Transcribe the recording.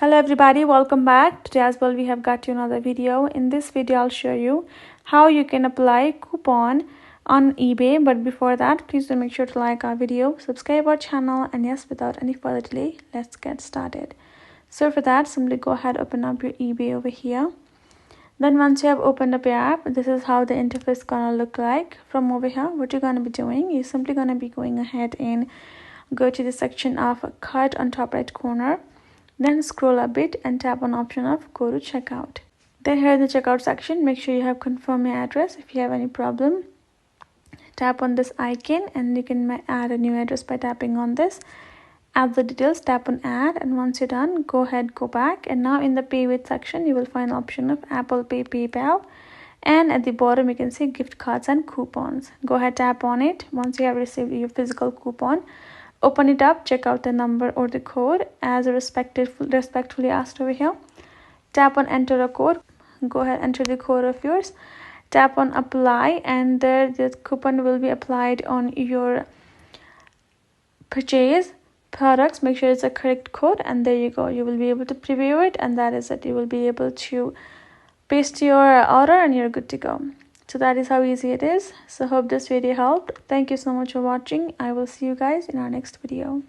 Hello everybody, welcome back. Today as well we have got you another video. In this video I'll show you how you can apply coupon on eBay. But before that, please do make sure to like our video, subscribe our channel, and yes, without any further delay, let's get started. So for that, simply go ahead, open up your eBay over here. Then once you have opened up your app, this is how the interface gonna look like. From over here, what you're gonna be doing, you're simply gonna be going ahead and go to the section of cart on top right corner. Then scroll a bit and tap on option of go to checkout. Then here in the checkout section, make sure you have confirmed your address. If you have any problem, tap on this icon and you can add a new address by tapping on this. Add the details, tap on add, and once you're done, go ahead, go back, and now in the pay with section you will find the option of Apple Pay, PayPal, and at the bottom you can see gift cards and coupons. Go ahead, tap on it. Once you have received your physical coupon, open it up, check out the number or the code as respectfully asked over here. Tap on enter a code. Go ahead, enter the code of yours. Tap on apply, and there the coupon will be applied on your purchase products. Make sure it's a correct code, and there you go. You will be able to preview it, and that is it. You will be able to paste your order and you're good to go. So that is how easy it is. So hope this video helped. Thank you so much for watching. I will see you guys in our next video.